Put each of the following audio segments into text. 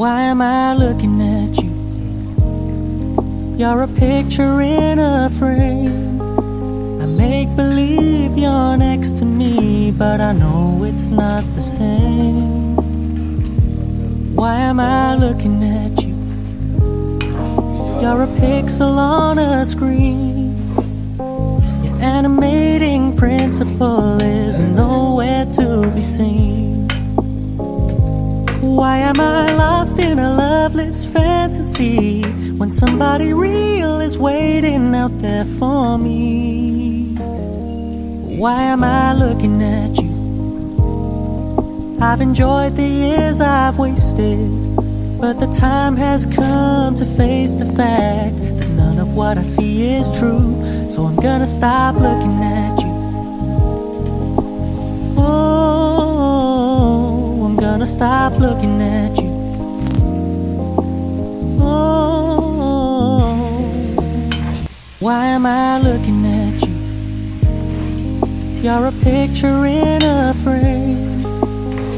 Why am I looking at you? You're a picture in a frame. I make believe you're next to me, but I know it's not the same. Why am I looking at you? You're a pixel on a screen. Your animating principle is nowhere to be seen. Why am I lost in a loveless fantasy when somebody real is waiting out there for me? Why am I looking at you? I've enjoyed the years I've wasted, but the time has come to face the fact that none of what I see is true. So I'm gonna stop looking at you. Oh, I'm gonna stop looking at you. Oh, why am I looking at you? You're a picture in a frame.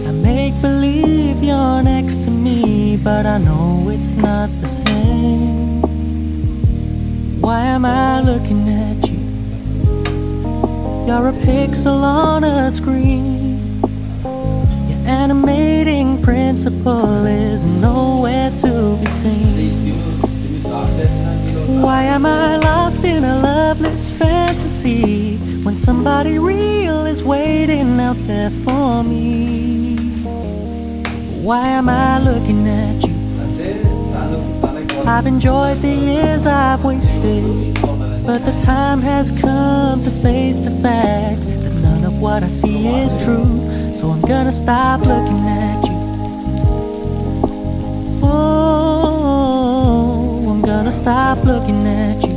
I make believe you're next to me, but I know it's not the same. Why am I looking at you? You're a pixel on a screen. Your animating principle is nowhere to be seen. Why am I lost in a loveless fantasy when somebody real is waiting out there for me? Why am I looking at you? I've enjoyed the years I've wasted, but the time has come to face the fact that none of what I see is true. So I'm gonna stop looking at you. Oh, I'm gonna stop looking at you.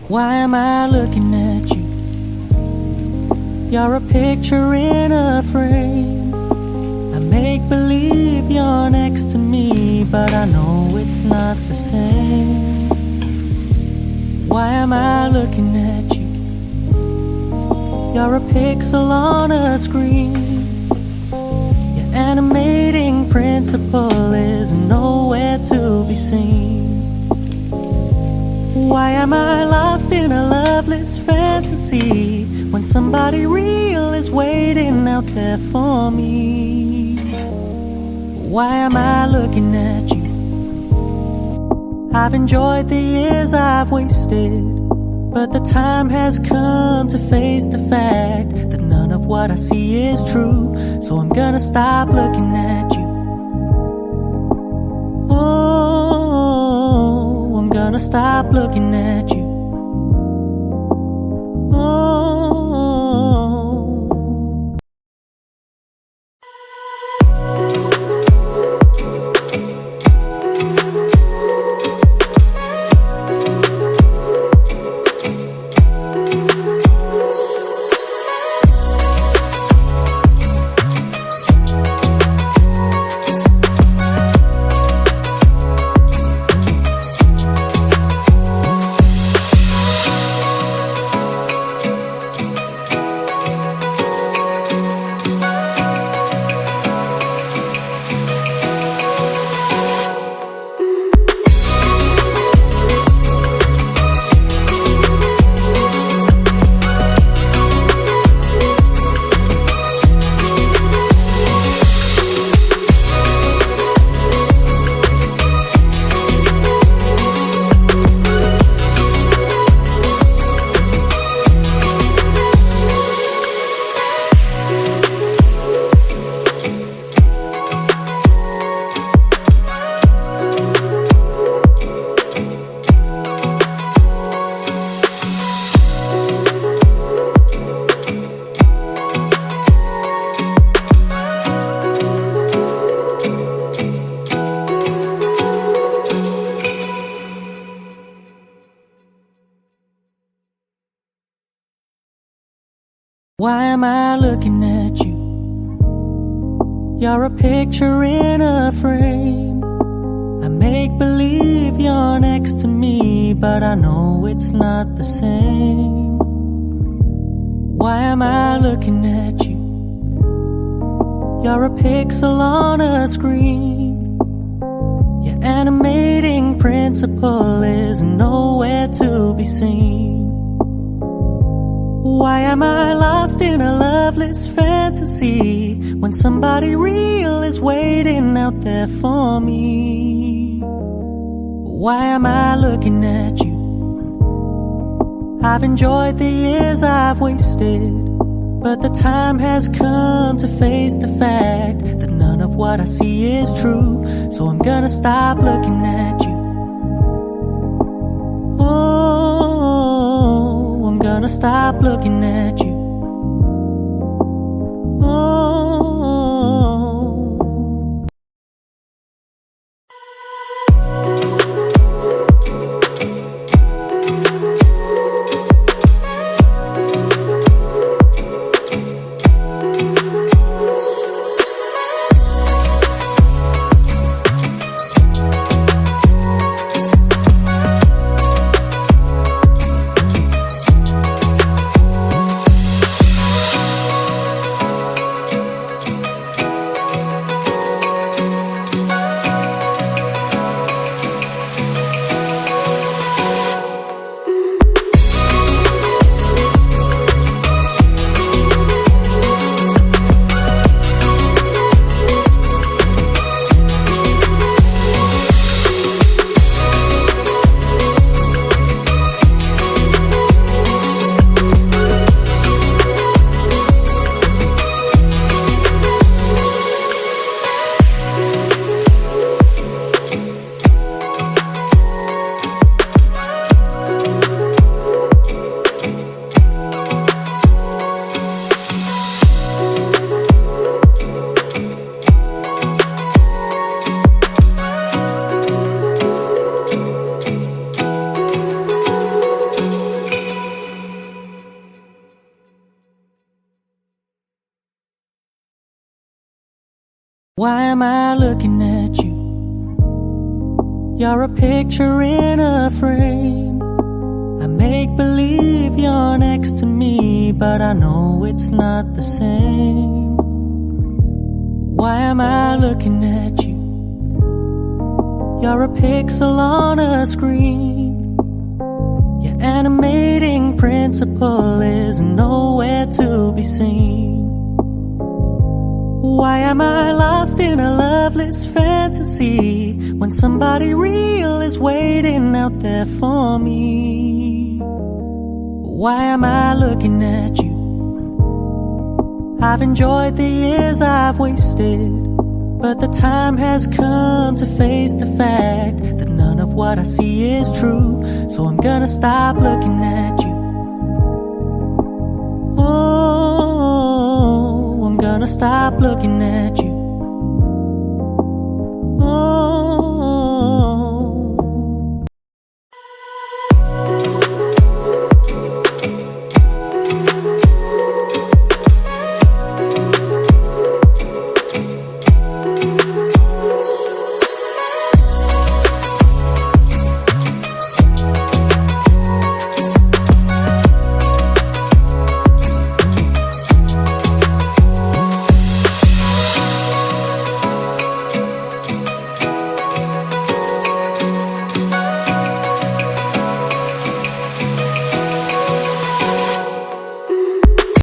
Why am I looking at you? You're a picture in a frame. I make believe you're next to me, but I know it's not the same. Why am I looking at you? You're a pixel on a screen. Your animating principle is nowhere to be seen. Why am I lost in a loveless fantasy when somebody real is waiting out there for me? Why am I looking at you? I've enjoyed the years I've wasted, but the time has come to face the fact that none of what I see is true. So I'm gonna stop looking at you. Oh, I'm gonna stop looking at you. Why am I looking at you? You're a picture in a frame. I make believe you're next to me, but I know it's not the same. Why am I looking at you? You're a pixel on a screen. Your animating principle is nowhere to be seen. Why am I lost in a loveless fantasy when somebody real is waiting out there for me? Why am I looking at you? I've enjoyed the years I've wasted, but the time has come to face the fact that none of what I see is true. So I'm gonna stop looking at you. Oh, I'm gonna stop looking at you. Oh. Why am I looking at you? You're a picture in a frame. I make believe you're next to me, but I know it's not the same. Why am I looking at you? You're a pixel on a screen. Your animating principle is nowhere to be seen. Why am I lost in a loveless fantasy when somebody real is waiting out there for me? Why am I looking at you? I've enjoyed the years I've wasted, but the time has come to face the fact that none of what I see is true. So I'm gonna stop looking at you. Oh, I'm gonna stop looking at you.